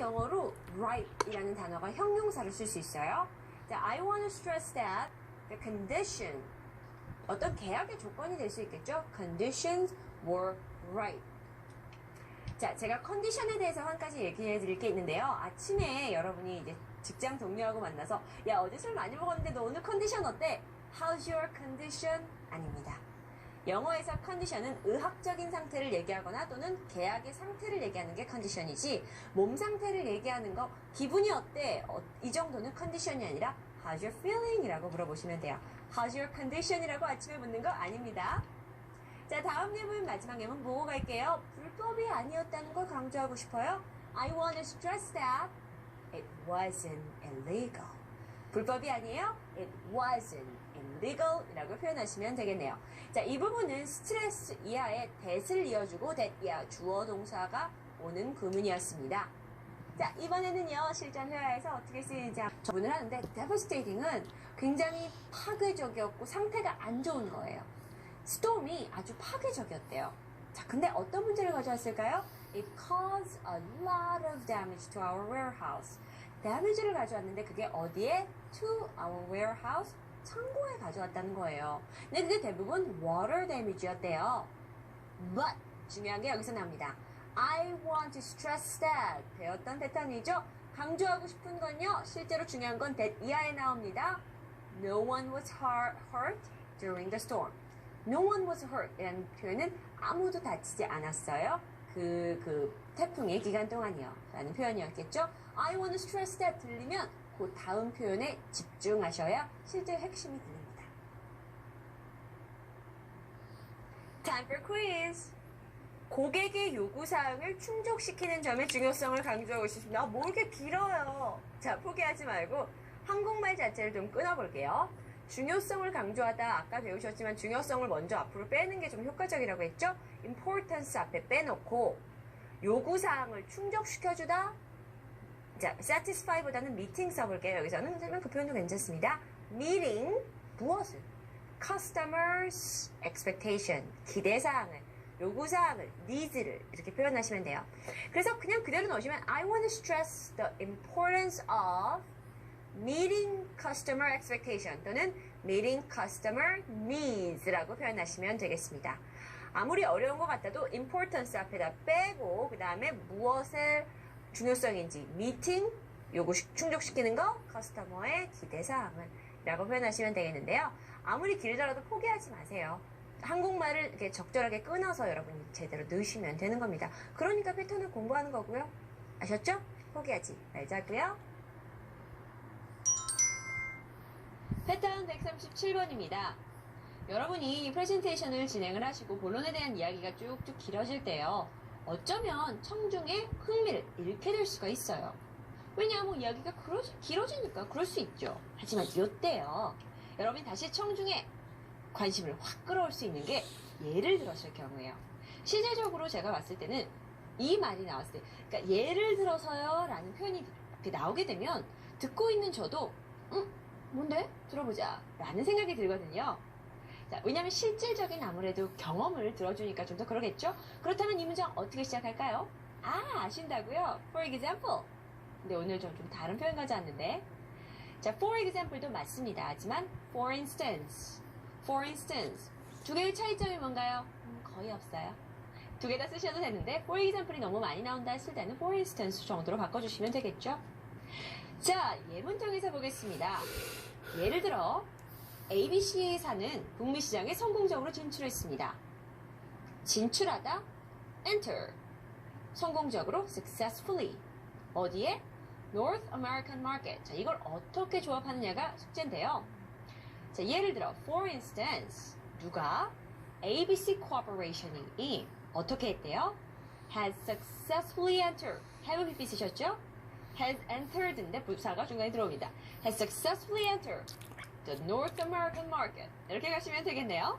영어로 right이라는 단어가 형용사를 쓸 수 있어요. 자, I want to stress that the condition, 어떤 계약의 조건이 될 수 있겠죠? Conditions were right. 자, 제가 컨디션에 대해서 한 가지 얘기해 드릴 게 있는데요. 아침에 여러분이 이제 직장 동료하고 만나서 야, 어제 술 많이 먹었는데 너 오늘 컨디션 어때? How's your condition? 아닙니다. 영어에서 컨디션은 의학적인 상태를 얘기하거나 또는 계약의 상태를 얘기하는 게 컨디션이지 몸 상태를 얘기하는 거 기분이 어때? 이 정도는 컨디션이 아니라 How's your feeling? 이라고 물어보시면 돼요. How's your condition? 이라고 아침에 묻는 거 아닙니다. 자, 다음 예문 마지막 예문 보고 갈게요. 불법이 아니었다는 걸 강조하고 싶어요. I want to stress that it wasn't illegal. 불법이 아니에요. It wasn't illegal 이라고 표현하시면 되겠네요. 자, 이 부분은 스트레스 이하의 that을 이어주고 that 이하 주어 동사가 오는 구문이었습니다. 자, 이번에는요, 실전 회화에서 어떻게 쓰이는지 구분을 하는데 devastating은 굉장히 파괴적이었고 상태가 안 좋은 거예요. storm이 아주 파괴적이었대요. 자, 근데 어떤 문제를 가져왔을까요? It caused a lot of damage to our warehouse. damage를 가져왔는데 그게 어디에? To our warehouse. 창고에 가져왔다는 거예요. 근데 그게 대부분 water damage였대요. But 중요한 게 여기서 나옵니다. I want to stress that. 배웠던 패턴이죠. 강조하고 싶은 건요. 실제로 중요한 건 that 이하에 나옵니다. No one was hurt during the storm. No one was hurt 이라는 표현은 아무도 다치지 않았어요. 그 태풍의 기간 동안이요. 라는 표현이었겠죠. I want to stress that 들리면 그 다음 표현에 집중하셔야 실제 핵심이 들립니다. Time for quiz. 고객의 요구사항을 충족시키는 점의 중요성을 강조하고 싶습니다. 뭐 이렇게 길어요. 자, 포기하지 말고 한국말 자체를 좀 끊어볼게요. 중요성을 강조하다 아까 배우셨지만 중요성을 먼저 앞으로 빼는 게 좀 효과적이라고 했죠? importance 앞에 빼놓고 요구사항을 충족시켜주다. 자, satisfy보다는 meeting 써볼게요. 여기서는 하지만 그 표현도 괜찮습니다. meeting 무엇을? customers expectation 기대사항을 요구사항을 needs를 이렇게 표현하시면 돼요. 그래서 그냥 그대로 넣으시면 I want to stress the importance of meeting customer expectation 또는 meeting customer needs라고 표현하시면 되겠습니다. 아무리 어려운 것 같아도 importance 앞에다 빼고 그 다음에 무엇의 중요성인지 meeting 요구 충족시키는 거 customer의 기대사항을 라고 표현하시면 되겠는데요. 아무리 길더라도 포기하지 마세요. 한국말을 이렇게 적절하게 끊어서 여러분이 제대로 넣으시면 되는 겁니다. 그러니까 패턴을 공부하는 거고요. 아셨죠? 포기하지 말자고요. 패턴 137번입니다. 여러분이 프레젠테이션을 진행을 하시고 본론에 대한 이야기가 쭉쭉 길어질 때요. 어쩌면 청중의 흥미를 잃게 될 수가 있어요. 왜냐하면 이야기가 길어지니까 그럴 수 있죠. 하지만 이때요. 여러분이 다시 청중의 관심을 확 끌어올 수 있는 게 예를 들었을 경우에요. 실제적으로 제가 봤을 때는 이 말이 나왔을 때 그러니까 예를 들어서요 라는 표현이 나오게 되면 듣고 있는 저도 뭔데? 들어보자 라는 생각이 들거든요. 자, 왜냐하면 실질적인 아무래도 경험을 들어주니까 좀 더 그러겠죠? 그렇다면 이 문장 어떻게 시작할까요? 아신다고요? For example. 근데 오늘 좀 다른 표현 가져왔는데 자, for example도 맞습니다. 하지만 for instance 두 개의 차이점이 뭔가요? 거의 없어요. 두 개 다 쓰셔도 되는데 for example이 너무 많이 나온다 했을 때는 for instance 정도로 바꿔주시면 되겠죠? 자, 예문통에서 보겠습니다. 예를 들어 ABC 사는 북미 시장에 성공적으로 진출했습니다. 진출하다 enter 성공적으로 successfully 어디에? North American Market. 자, 이걸 어떻게 조합하느냐가 숙제인데요. 자, 예를 들어 for instance 누가 ABC Corporation이 어떻게 했대요? has successfully entered have PP 쓰셨죠? has entered인데 부사가 중간에 들어옵니다. has successfully entered the North American Market. 이렇게 가시면 되겠네요.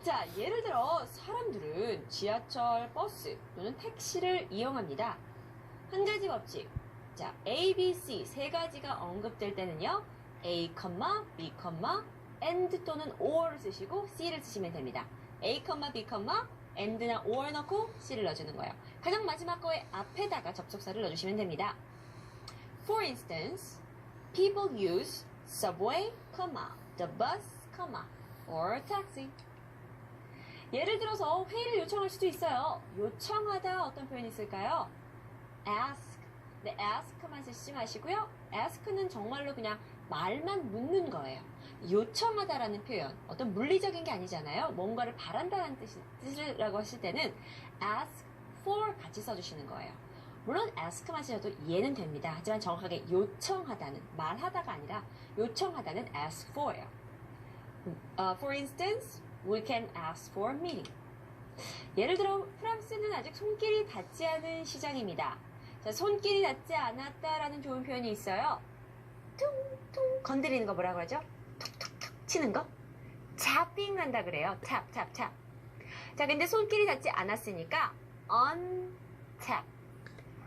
자, 예를 들어 사람들은 지하철, 버스 또는 택시를 이용합니다. 한 가지 법칙. 자, A, B, C 세 가지가 언급될 때는요. A, B, and 또는 or를 쓰시고 C를 쓰시면 됩니다. A, B, and나 or 넣고 C를 넣어주는 거예요. 가장 마지막 거에 앞에다가 접속사를 넣어주시면 됩니다. For instance, people use subway, the bus, or taxi. 예를 들어서 회의를 요청할 수도 있어요. 요청하다 어떤 표현이 있을까요? ask. 네, ask만 쓰지 마시고요. ask는 정말로 그냥 말만 묻는 거예요. 요청하다라는 표현, 어떤 물리적인 게 아니잖아요. 뭔가를 바란다는 뜻이라고 하실 때는 ask for 같이 써주시는 거예요. 물론 ask만 쓰셔도 이해는 됩니다. 하지만 정확하게 요청하다는, 말하다가 아니라 요청하다는 ask for예요. For instance, we can ask for a meeting. 예를 들어 프랑스는 아직 손길이 닿지 않은 시장입니다. 자, 손길이 닿지 않았다라는 좋은 표현이 있어요. 퉁퉁 건드리는 거 뭐라고 하죠? 툭툭툭 치는 거? tapping 한다 그래요. tap. 자, 근데 손길이 닿지 않았으니까 untap.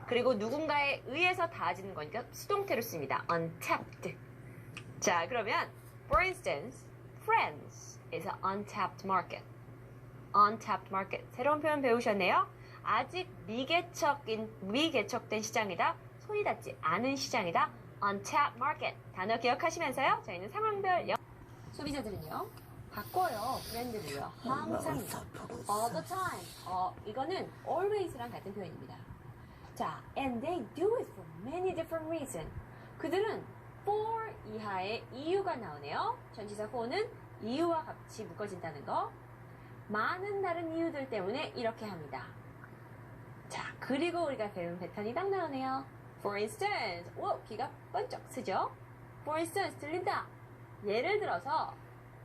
그리고 누군가에 의해서 닿아지는 거니까 수동태로 씁니다. untapped. 자, 그러면 for instance, France is an untapped market. untapped market. 새로운 표현 배우셨네요. 아직 미개척된 시장이다. 손이 닿지 않은 시장이다. untapped market. 단어 기억하시면서요. 저희는 상황별 소비자들은요. 바꿔요. 브랜드를요. 항상 all the time. 이거는 always랑 같은 표현입니다. 자, and they do it for many different reasons. 그들은 for 이하의 이유가 나오네요. 전치사 for는 이유와 같이 묶어진다는 거. 많은 다른 이유들 때문에 이렇게 합니다. 자, 그리고 우리가 배운 패턴이 딱 나오네요. For instance, 귀가 번쩍 쓰죠? For instance, 들린다. 예를 들어서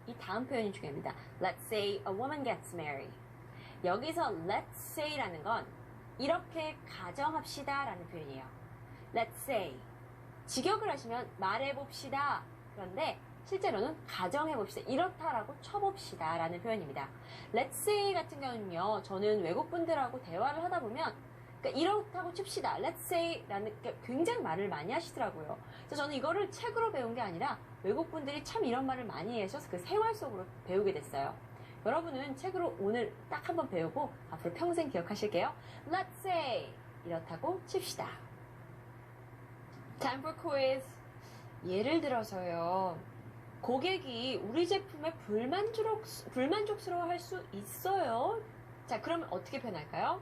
이 다음 표현이 중요합니다. Let's say a woman gets married. 여기서 let's say라는 건 이렇게 가정합시다 라는 표현이에요. Let's say. 직역을 하시면 말해봅시다. 그런데 실제로는 가정해봅시다. 이렇다라고 쳐봅시다 라는 표현입니다. Let's say 같은 경우는요. 저는 외국분들하고 대화를 하다 보면 그러니까 이렇다고 칩시다. Let's say 라는 굉장히 말을 많이 하시더라고요. 그래서 저는 이거를 책으로 배운 게 아니라 외국분들이 참 이런 말을 많이 해서 그 생활 속으로 배우게 됐어요. 여러분은 책으로 오늘 딱 한번 배우고 앞으로 평생 기억하실게요. Let's say 이렇다고 칩시다. Time for quiz. 예를 들어서요. 고객이 우리 제품에 불만족스러워 할 수 있어요. 자, 그러면 어떻게 표현할까요?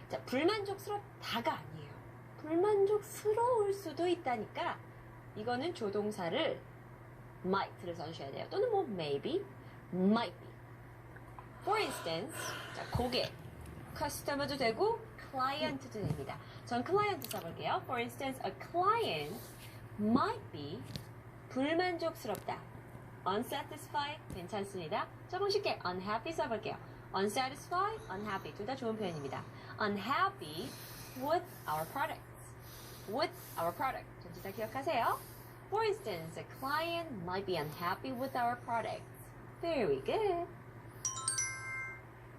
자, 불만족스럽다가 아니에요. 불만족스러울 수도 있다니까 이거는 조동사를 might를 써주셔야 돼요. 또는 뭐 maybe, might be. For instance, 자, 고객, customer도 되고 client도 됩니다. 전 client 써볼게요. For instance, a client might be 불만족스럽다. unsatisfied 괜찮습니다. 조금 쉽게 unhappy 써볼게요. unsatisfied, unhappy 둘 다 좋은 표현입니다. unhappy with our products. with our product. 전치사 기억하세요. For instance, a client might be unhappy with our products. Very good.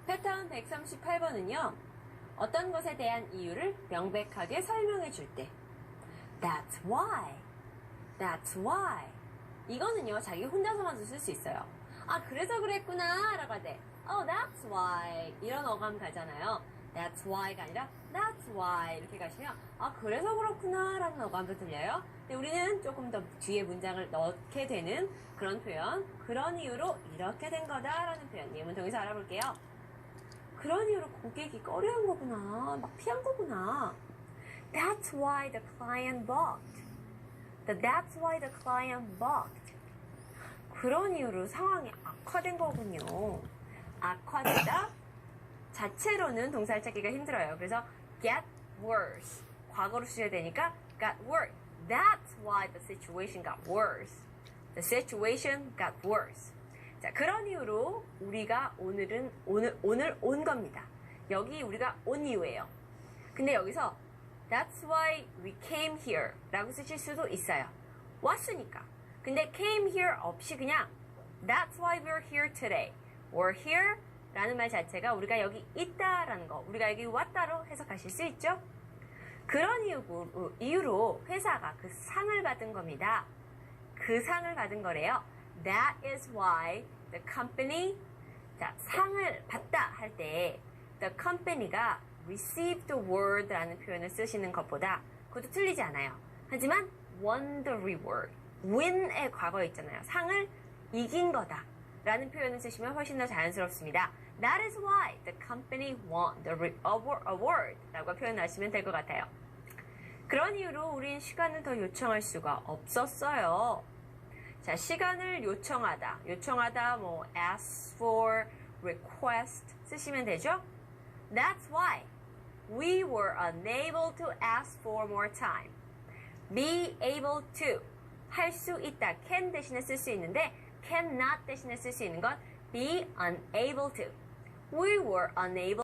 패턴 138번은요. 어떤 것에 대한 이유를 명백하게 설명해 줄 때. That's why. That's why. 이거는요, 자기 혼자서만 쓸 수 있어요. 아, 그래서 그랬구나. 라고 할 때, oh, that's why. 이런 어감 가잖아요. That's why가 아니라, that's why. 이렇게 가시면, 아, 그래서 그렇구나. 라는 어감도 들려요. 근데 우리는 조금 더 뒤에 문장을 넣게 되는 그런 표현. 그런 이유로 이렇게 된 거다. 라는 표현. 예문 통해서 알아볼게요. 그런 이유로 고객이 꺼려한 거구나. 막 피한 거구나. That's why the client balked. That's why the client balked. 그런 이유로 상황이 악화된 거군요. 악화되다 자체로는 동사를 찾기가 힘들어요. 그래서 get worse. 과거로 쓰셔야 되니까 got worse. That's why the situation got worse. The situation got worse. 자, 그런 이유로 우리가 오늘 온 겁니다. 여기 우리가 온 이유예요. 근데 여기서 That's why we came here 라고 쓰실 수도 있어요. 왔으니까. 근데 came here 없이 그냥 That's why we're here today. We're here 라는 말 자체가 우리가 여기 있다라는 거, 우리가 여기 왔다로 해석하실 수 있죠? 그런 이유로 회사가 그 상을 받은 겁니다. 그 상을 받은 거래요. That is why the company 자, 상을 받다 할 때 the company가 received the award라는 표현을 쓰시는 것보다 그것도 틀리지 않아요. 하지만 won the reward, win의 과거 있잖아요. 상을 이긴 거다 라는 표현을 쓰시면 훨씬 더 자연스럽습니다. That is why the company won the award 라고 표현하시면 될 것 같아요. 그런 이유로 우린 시간을 더 요청할 수가 없었어요. 자, 시간을 요청하다 뭐 ask for, request 쓰시면 되죠? That's why we were unable to ask for more time. Be able to 할 수 있다. can 대신에 쓸 수 있는데 cannot 대신에 쓸 수 있는 건 be unable to. We were unable